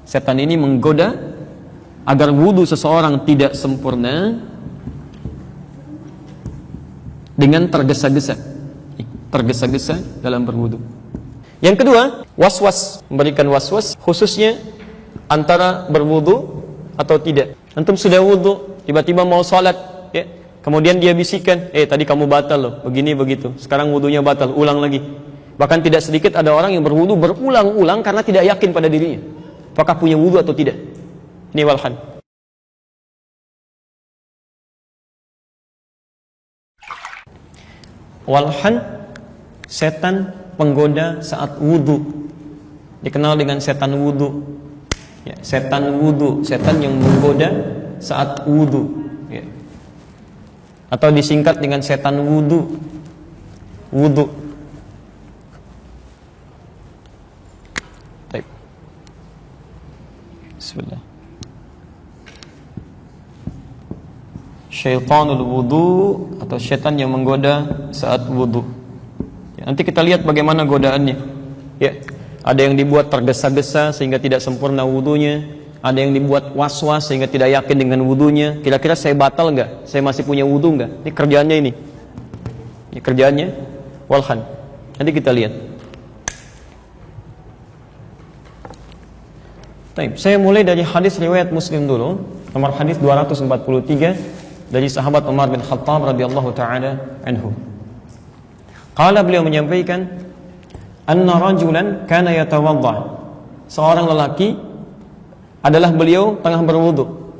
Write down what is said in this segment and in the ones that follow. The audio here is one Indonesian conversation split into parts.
Setan ini menggoda agar wudu seseorang tidak sempurna dengan tergesa-gesa dalam berwudu. Yang kedua, waswas, memberikan waswas khususnya antara berwudu atau tidak. Antum sudah wudu, tiba-tiba mau salat, ya. Kemudian dia bisikan, tadi kamu batal loh, begini begitu. Sekarang wudunya batal, ulang lagi. Bahkan tidak sedikit ada orang yang berwudu berulang-ulang karena tidak yakin pada dirinya apakah punya wudu atau tidak. Ini walhan. Walhan, setan penggoda saat wudu, dikenal dengan setan wudu. Ya, setan wudu, setan yang menggoda saat wudu, ya. Atau disingkat dengan setan wudu. Wudu. Baik. Bismillah. Syaitanul wudu atau setan yang menggoda saat wudu. Ya, nanti kita lihat bagaimana godaannya. Ya, ada yang dibuat tergesa-gesa sehingga tidak sempurna wudunya, ada yang dibuat was-was sehingga tidak yakin dengan wudunya. Kira-kira saya batal enggak? Saya masih punya wudu enggak? Ini kerjaannya ini. Ini kerjaannya walhan. Nanti kita lihat. Baik, saya mulai dari hadis riwayat Muslim dulu, nomor hadis 243 dari sahabat Umar bin Khattab radhiyallahu taala anhu. Qala, beliau menyampaikan, anna rajulan kana yatawadda. Seorang lelaki adalah beliau tengah berwudu.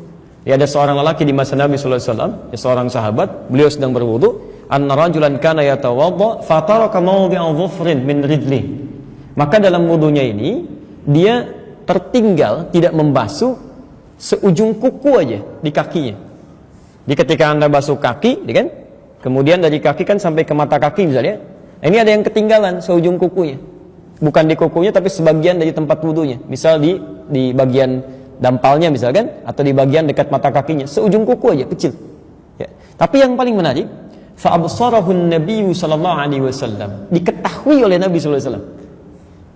Ya, ada seorang lelaki di masa Nabi sallallahu alaihi wasallam, ya, seorang sahabat, beliau sedang berwudu. Anna rajulan kana yatawadda fataraka mawdi'a dhufrin min rijlihi. Maka dalam wudunya ini dia tertinggal tidak membasuh seujung kuku aja di kakinya. Di ketika Anda basuh kaki, kan? Kemudian dari kaki kan sampai ke mata kaki misalnya. Ini ada yang ketinggalan seujung kukunya. Bukan di kukunya tapi sebagian dari tempat wudunya. Misal di bagian dampalnya misalkan, atau di bagian dekat mata kakinya, seujung kuku aja kecil. Ya. Tapi yang paling menarik, fa absarahu an-nabiy sallallahu alaihi wasallam. Diketahui oleh Nabi sallallahu alaihi wasallam.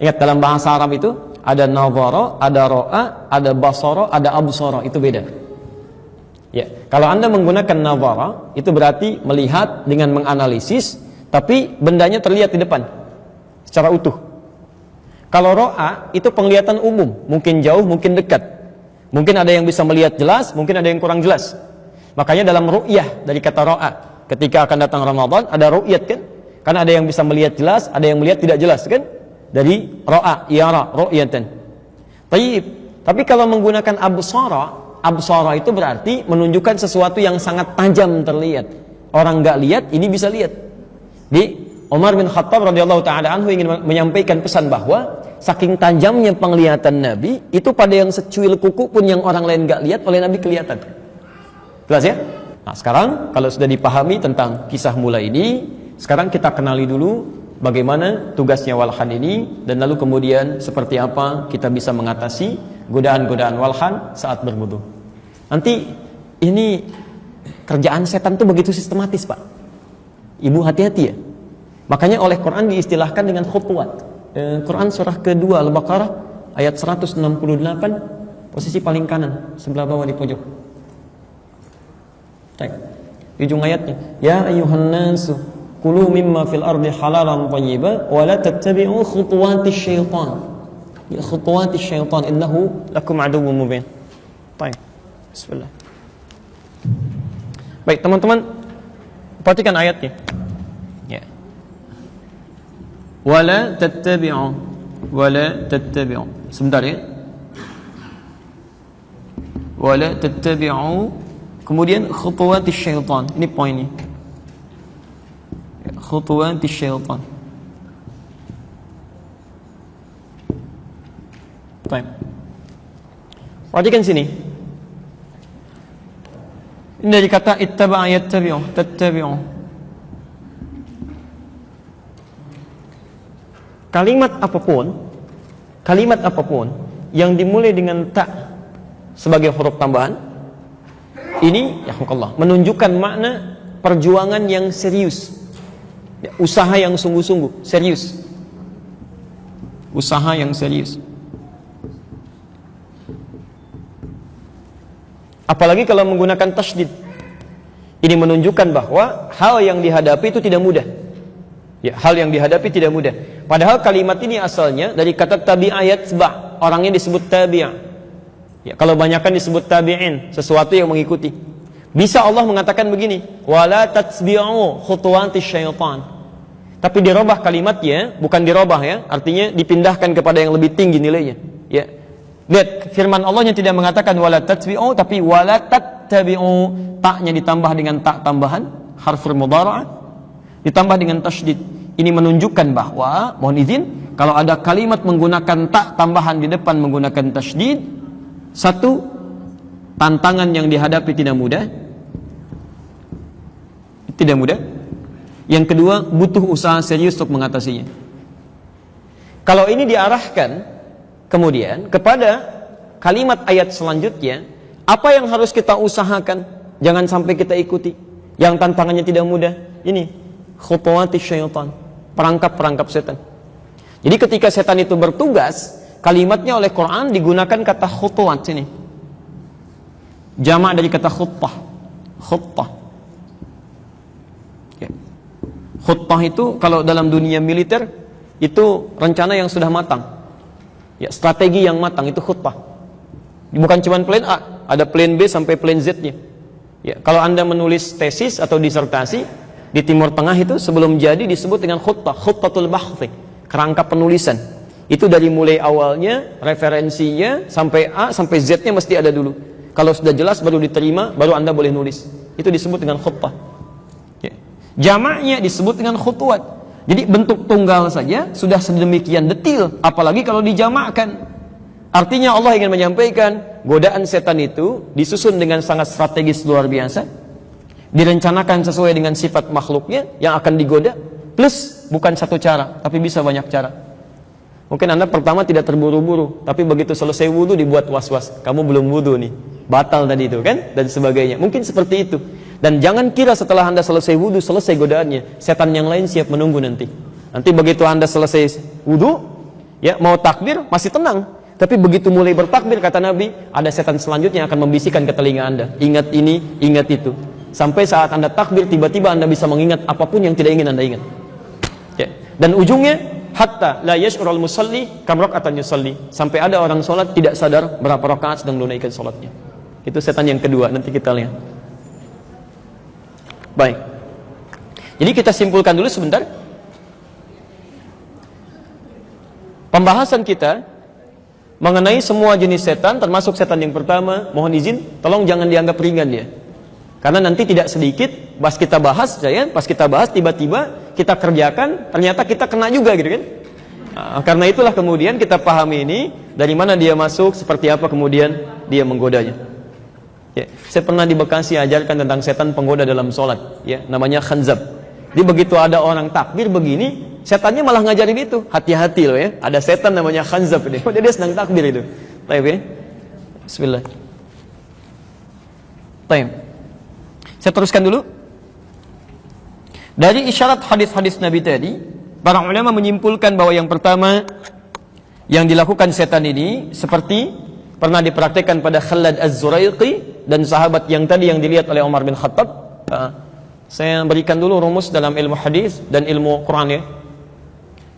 Ingat, dalam bahasa Arab itu ada nadhara, ada ra'a, ada basara, ada absara, itu beda. Ya, kalau Anda menggunakan nadhara, itu berarti melihat dengan menganalisis, tapi bendanya terlihat di depan secara utuh. Kalau ra'a itu penglihatan umum, mungkin jauh, mungkin dekat. Mungkin ada yang bisa melihat jelas, mungkin ada yang kurang jelas. Makanya dalam ru'yah dari kata ra'a, ketika akan datang Ramadan ada ru'yat kan? Karena ada yang bisa melihat jelas, ada yang melihat tidak jelas kan? Dari ra'a, yara, ru'yatan. Tapi kalau menggunakan absara itu berarti menunjukkan sesuatu yang sangat tajam terlihat. Orang nggak lihat, ini bisa lihat. Di Umar bin Khattab radhiyallahu taala anhu ingin menyampaikan pesan bahwa saking tajamnya penglihatan Nabi, itu pada yang secuil kuku pun yang orang lain nggak lihat, oleh Nabi kelihatan. Jelas ya? Nah, sekarang kalau sudah dipahami tentang kisah mula ini, sekarang kita kenali dulu bagaimana tugasnya walhan ini, dan lalu kemudian seperti apa kita bisa mengatasi godaan-godaan walhan saat berwudu. Nanti ini kerjaan setan tuh begitu sistematis, Pak. Ibu hati-hati ya. Makanya oleh Quran diistilahkan dengan khutwat. Quran surah kedua Al-Baqarah ayat 168, posisi paling kanan sebelah bawah di pojok. Cek. Ujung ayatnya, ya ayyuhan nasu kulu mimma fil ardi halalan thayyiban wa la tattabi'u khutuwatis syaitan. Ya khutuwatis syaitan innahu lakum aduwwun mubin. Baik. Bismillah. Baik, teman-teman, perhatikan ayatnya. Ya. Wala tattabi'u. Sebentar ya. Wala tattabi'u, kemudian khutuwatis syaitan. Ini poinnya. Ya, khutuwatis syaitan. Baik. Perhatikan sini. Ini dari kata ittaba'a yattabi'u, tattabi'u. Kalimat apapun yang dimulai dengan ta sebagai huruf tambahan, ini ya Allah menunjukkan makna perjuangan yang serius, ya, usaha yang sungguh-sungguh, serius, usaha yang serius. Apalagi kalau menggunakan tasydid. Ini menunjukkan bahwa hal yang dihadapi itu tidak mudah. Ya, hal yang dihadapi tidak mudah. Padahal kalimat ini asalnya dari kata tabi'a yatba', orangnya disebut tabi'a. Ya, kalau banyakkan disebut tabi'in, sesuatu yang mengikuti. Bisa Allah mengatakan begini, wala tatsbi'u khutuwatis syaitan. Tapi dirubah kalimatnya, bukan dirubah ya, artinya dipindahkan kepada yang lebih tinggi nilainya. Ya. Lihat, firman Allah yang tidak mengatakan wala tatsbi'u, tapi wala tattabi'u. Taknya ditambah dengan tak tambahan, harful mudhara'ah, ditambah dengan tasydid. Ini menunjukkan bahwa, mohon izin, kalau ada kalimat menggunakan tak tambahan di depan menggunakan tasydid, satu, tantangan yang dihadapi tidak mudah. Tidak mudah. Yang kedua, butuh usaha serius untuk mengatasinya. Kalau ini diarahkan kemudian kepada kalimat ayat selanjutnya, apa yang harus kita usahakan? Jangan sampai kita ikuti yang tantangannya tidak mudah. Ini khutuwatis syaitan, perangkap-perangkap setan. Jadi ketika setan itu bertugas, kalimatnya oleh Quran digunakan kata khutuwat sini. Jamak dari kata khutbah. Khutbah. Khutbah itu kalau dalam dunia militer itu rencana yang sudah matang. Ya, strategi yang matang itu khutbah. Bukan cuma plan A, ada plan B sampai plan Z-nya. Ya, kalau Anda menulis tesis atau disertasi di Timur Tengah itu sebelum jadi disebut dengan khutbah, khutbatul bahthi, kerangka penulisan. Itu dari mulai awalnya, referensinya sampai A sampai Z-nya mesti ada dulu. Kalau sudah jelas baru diterima, baru Anda boleh nulis. Itu disebut dengan khutbah. Ya. Jamaknya disebut dengan khutuwat. Jadi bentuk tunggal saja sudah sedemikian detil, apalagi kalau dijamakkan. Artinya Allah ingin menyampaikan godaan setan itu disusun dengan sangat strategis luar biasa, direncanakan sesuai dengan sifat makhluknya yang akan digoda, plus bukan satu cara, tapi bisa banyak cara. Mungkin Anda pertama tidak terburu-buru, tapi begitu selesai wudu dibuat was-was, kamu belum wudu nih, batal tadi itu kan, dan sebagainya. Mungkin seperti itu. Dan jangan kira setelah Anda selesai wudu, selesai godaannya, setan yang lain siap menunggu nanti. Nanti begitu Anda selesai wudu, ya mau takbir masih tenang. Tapi begitu mulai bertakbir, kata Nabi, ada setan selanjutnya yang akan membisikkan ke telinga Anda. Ingat ini, ingat itu. Sampai saat Anda takbir, tiba-tiba Anda bisa mengingat apapun yang tidak ingin Anda ingat. Ya. Dan ujungnya, hatta la yash'urul musalli kam raka'atan yusalli. Sampai ada orang sholat tidak sadar berapa rakaat sedang menunaikan sholatnya. Itu setan yang kedua, nanti kita lihat. Baik. Jadi kita simpulkan dulu sebentar. Pembahasan kita mengenai semua jenis setan, termasuk setan yang pertama, mohon izin, tolong jangan dianggap ringan dia. Karena nanti tidak sedikit, pas kita bahas, tiba-tiba kita kerjakan, ternyata kita kena juga gitu kan. Karena itulah kemudian kita pahami ini, dari mana dia masuk, seperti apa kemudian dia menggodanya. Ya, saya pernah di Bekasi ajarkan tentang setan penggoda dalam sholat, ya, namanya khanzab. Jadi begitu ada orang takbir begini, setannya malah ngajarin itu, hati-hati loh ya, ada setan namanya khanzab ini. Dia sedang takbir itu. Baik ya. Bismillah. Baik. Saya teruskan dulu. Dari isyarat hadis-hadis Nabi tadi, para ulama menyimpulkan bahwa yang pertama yang dilakukan setan ini seperti pernah dipraktikkan pada Khalad Az-Zuraiqi dan sahabat yang tadi yang dilihat oleh Umar bin Khattab. Saya berikan dulu rumus dalam ilmu hadis dan ilmu Quran ya.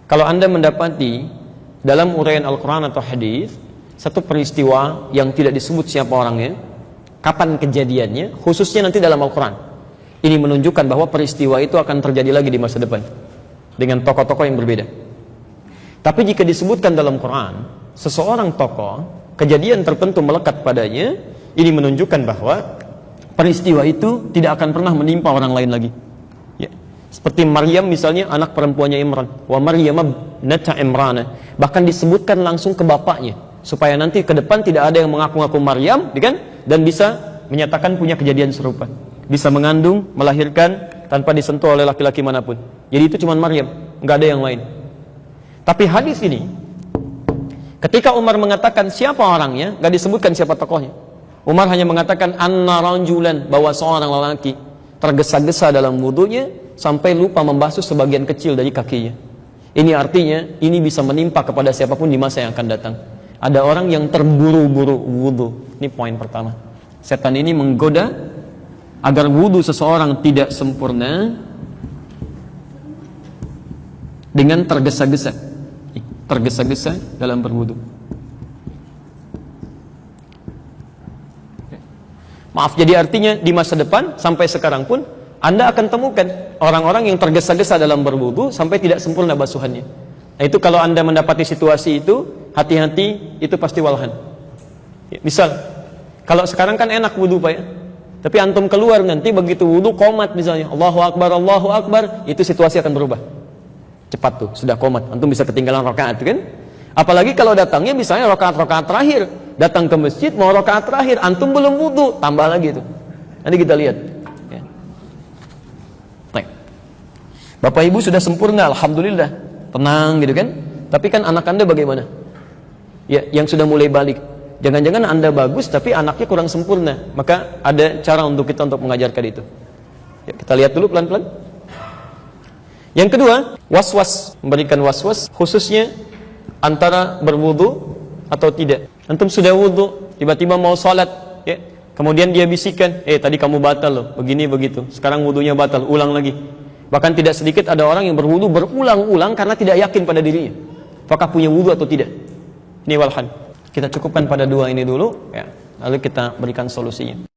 Kalau Anda mendapati dalam uraian Al-Quran atau hadis satu peristiwa yang tidak disebut siapa orangnya, kapan kejadiannya, khususnya nanti dalam Al-Quran, ini menunjukkan bahwa peristiwa itu akan terjadi lagi di masa depan dengan tokoh-tokoh yang berbeda. Tapi jika disebutkan dalam Quran seseorang tokoh, kejadian tertentu melekat padanya, ini menunjukkan bahwa peristiwa itu tidak akan pernah menimpa orang lain lagi. Ya. Seperti Maryam misalnya, anak perempuannya Imran. Wa Maryam ibnata Imran. Bahkan disebutkan langsung ke bapaknya, supaya nanti ke depan tidak ada yang mengaku-ngaku Maryam, kan? Dan bisa menyatakan punya kejadian serupa. Bisa mengandung, melahirkan tanpa disentuh oleh laki-laki manapun. Jadi itu cuma Maryam, nggak ada yang lain. Tapi hadis ini, ketika Umar mengatakan siapa orangnya, nggak disebutkan siapa tokohnya. Umar hanya mengatakan anna rajulan, bahwa seorang lelaki tergesa-gesa dalam wudunya sampai lupa membasuh sebagian kecil dari kakinya. Ini artinya ini bisa menimpa kepada siapapun di masa yang akan datang. Ada orang yang terburu-buru wudu. Ini poin pertama. Setan ini menggoda agar wudu seseorang tidak sempurna dengan tergesa-gesa. Tergesa-gesa dalam berwudu. Maaf, jadi artinya di masa depan sampai sekarang pun Anda akan temukan orang-orang yang tergesa-gesa dalam berwudu sampai tidak sempurna basuhannya. Nah, itu kalau Anda mendapati situasi itu, hati-hati, itu pasti walhan. Misal, kalau sekarang kan enak wudu Pak ya, tapi antum keluar nanti begitu wudu qomat misalnya, Allahu Akbar, itu situasi akan berubah. Cepat tuh, sudah qomat, antum bisa ketinggalan rakaat kan? Apalagi kalau datangnya misalnya rakaat-rakaat terakhir, datang ke masjid mau rakaat terakhir, antum belum wudu, tambah lagi tuh. Nanti kita lihat. Ya. Baik. Bapak Ibu sudah sempurna, alhamdulillah, tenang gitu kan? Tapi kan anak Anda bagaimana? Ya, yang sudah mulai balik. Jangan-jangan Anda bagus tapi anaknya kurang sempurna. Maka ada cara untuk kita untuk mengajarkan itu. Ya, kita lihat dulu pelan-pelan. Yang kedua, was-was, memberikan was-was khususnya antara berwudu atau tidak. Antum sudah wudu, tiba-tiba mau salat, ya. Kemudian dia bisikan, tadi kamu batal loh, begini begitu. Sekarang wudunya batal, ulang lagi. Bahkan tidak sedikit ada orang yang berwudu berulang-ulang karena tidak yakin pada dirinya. Apakah punya wudu atau tidak? Ini walhan. Kita cukupkan pada dua ini dulu, ya. Lalu kita berikan solusinya.